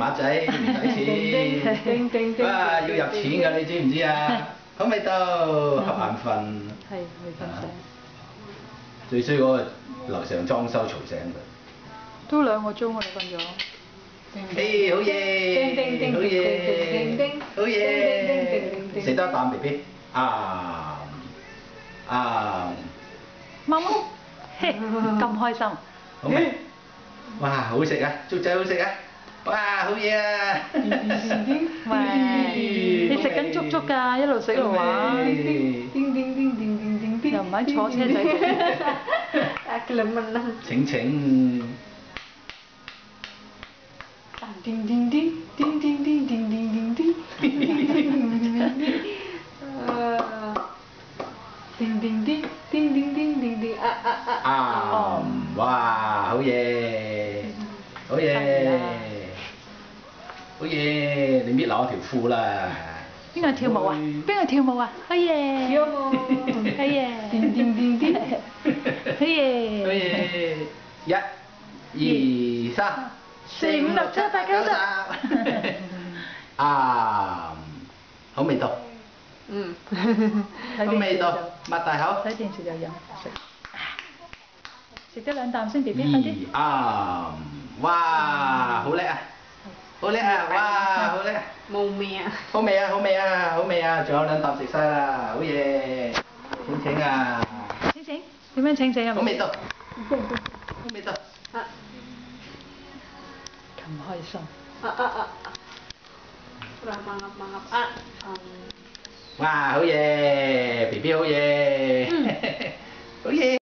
馬仔唔使錢，哇要入錢㗎你知唔知啊？好味道，瞌眼瞓。係未瞓醒。最衰嗰個樓上裝修嘈醒佢。都2個鐘我哋瞓咗。誒好嘢，好嘢，好嘢，食多一啖 BB，貓貓，嘿咁開心。好味，哇好食啊，粥仔好食啊，哇好嘢啊！喂，你食緊粥粥㗎，一路食一路玩。又唔係坐車仔度。請請。哇好嘢，好嘢，好嘢，你搣爛我條褲啦！邊個跳舞啊？邊個跳舞啊？好嘢！跳舞，好嘢！好嘢！好嘢！1、2、3、4、5、6、7、8、9、10。好味道。好味道，擘大口。睇電視就飲食。食得2啖先 ，BB 快啲。哇，好叻啊！好叻啊！哇，好叻！冇味啊！好味啊！好味啊！好味啊！仲有2啖食晒啦，好嘢！請請啊！請請，點樣請請啊？好味道，好味道。咁開心。哇，好嘢！BB 好嘢！好嘢！